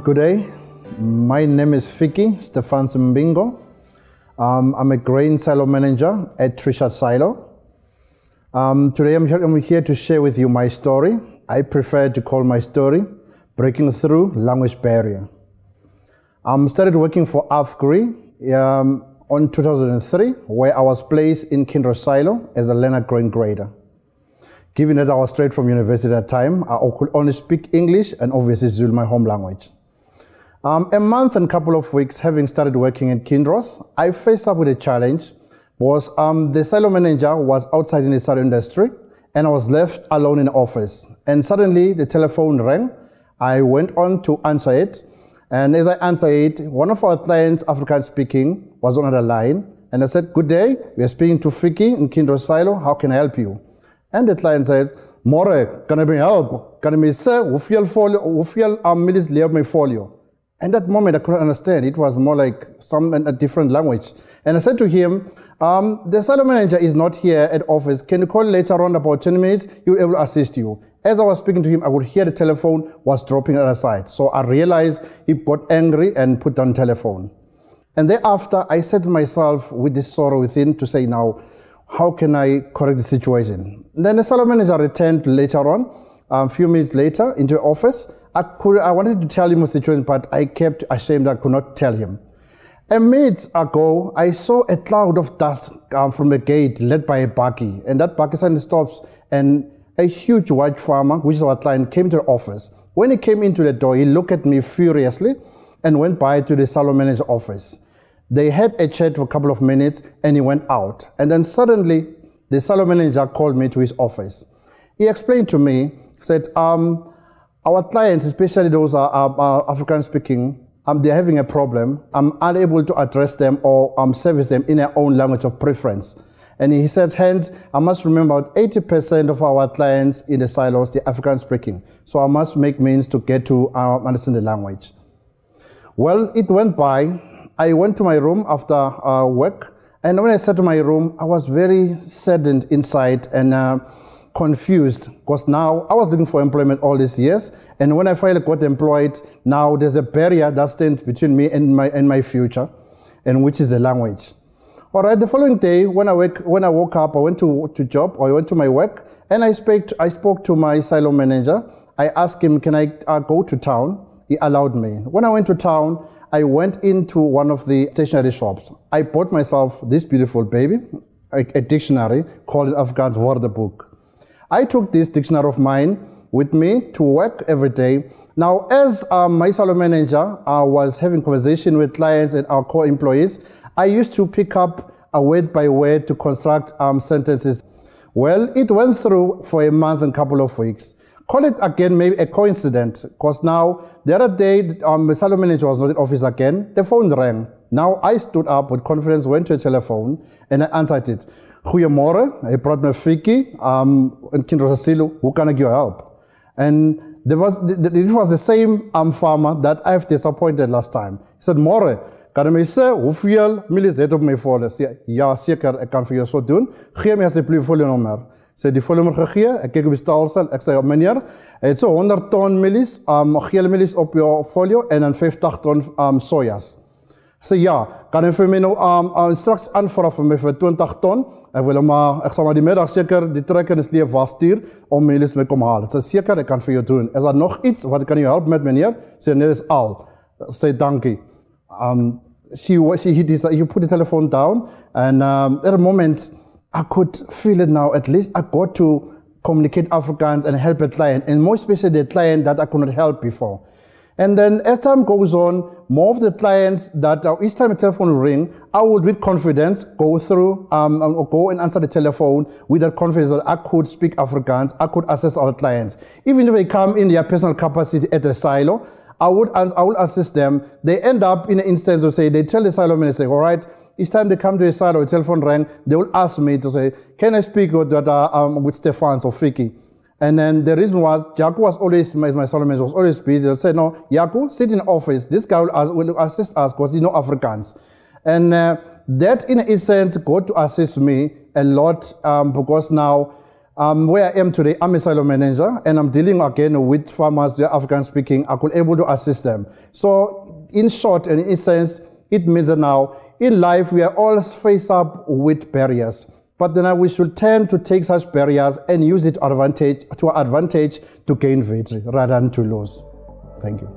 Good day. My name is Figi, Stefan's Mbingo. I'm a grain silo manager at Trichard Silo. Today I'm here to share with you my story. I prefer to call my story Breaking Through Language Barrier. I started working for Afrikaans on 2003, where I was placed in Trichard Silo as a learner grain grader. Given that I was straight from university at that time, I could only speak English and obviously Zulu, my home language. A month and a couple of weeks having started working at Kindros, I faced up with a challenge because the silo manager was outside in the silo industry and I was left alone in the office. And suddenly the telephone rang. I went on to answer it. And as I answered it, one of our clients, Afrikaans speaking, was on the line. And I said, "Good day, we are speaking to Figi in Kindros Silo. How can I help you?" And the client said, "More, kan I help? Kan I say, hoeveel millis leer my folio?" And that moment I couldn't understand. It was more like a different language. And I said to him, the silo manager is not here at office. Can you call later on about 10 minutes? He will able to assist you. As I was speaking to him, I could hear the telephone was dropping on the other side. So I realized he got angry and put down the telephone. And thereafter, I said to myself with this sorrow within to say, now, how can I correct the situation? And then the silo manager returned later on, a few minutes later, into the office. I wanted to tell him a situation, but I kept ashamed I could not tell him. A minute ago, I saw a cloud of dust from the gate led by a buggy. And that buggy suddenly stops, and a huge white farmer, which is our client, came to the office. When he came into the door, he looked at me furiously and went by to the silo manager's office. They had a chat for a couple of minutes, and he went out. And then suddenly, the silo manager called me to his office. He explained to me, said, our clients, especially those are Afrikaans speaking, they're having a problem. I'm unable to address them or service them in their own language of preference. And he said, hence, I must remember about 80% of our clients in the silos, they're Afrikaans speaking. So I must make means to get to understand the language. Well, it went by. I went to my room after work. And when I sat in my room, I was very saddened inside and confused, because now I was looking for employment all these years, and when I finally got employed, now there's a barrier that stands between me and my future, and which is the language. All right, the following day, when I woke up, I went I went to my work, and I spoke to my silo manager. I asked him, can I go to town? He allowed me. When I went to town, I went into one of the stationery shops. I bought myself this beautiful baby, a dictionary called Afrikaans Woordeboek. I took this dictionary of mine with me to work every day. Now, as my silo manager was having conversation with clients and our core employees, I used to pick up a word by word to construct sentences. Well, it went through for a month and a couple of weeks. Call it again maybe a coincidence, because now the other day the silo manager was not in office again. The phone rang. Now I stood up with confidence, went to a telephone, and I answered it. Goeiemorgen, hy praat met Figi in Trichard Silo. Hoe kan ek jou help? And it was the same farmer that I've disappointed last time. He said, "Môre, kan jy my sê hoeveel milies het op my folio?" Ja, seker, ek kan vir jou so doen. Gee my asseblief folio nommer. Sy het die folio nommer gegee. Ek kyk op die stelsel. Ek sê, "Meneer, hy het so 100 ton milies, gele milies op jou folio en dan 50 ton sojas." Sê ja, kan jy vir my nou straks aanvra vir my vir 20 ton? Ek sal maar die middag seker die trekker en sleep wasstuur om milies my kom haal. Sê seker, ek kan vir jou doen. Is daar nog iets wat ek kan jou help met, meneer? Sê nee, dis al. Sê dankie. He put the telephone down, and at a moment I could feel it now. At least I got to communicate Afrikaans and help a client, and more especially the client that I could not help before. And then as time goes on, more of the clients that each time a telephone will ring, I would with confidence go through or go and answer the telephone with that confidence that I could speak Afrikaans, I could assist our clients. Even if they come in their personal capacity at the silo, I would assist them. They end up in an instance of say, they tell the silo manager, all right, each time they come to a silo, a telephone rang, they will ask me to say, can I speak with Stefan or Figi? And then the reason was, Jaco was always, my silo manager was always busy. I said, no, Jaco, sit in the office. This guy will assist us because he knows Afrikaans. And that, in a sense, got to assist me a lot because now Where I am today, I'm a silo manager, and I'm dealing again with farmers, they're African speaking. I could able to assist them. So in short and in essence, it means that now in life, we are all faced up with barriers. But then we should tend to take such barriers and use it to our advantage to gain victory rather than to lose. Thank you.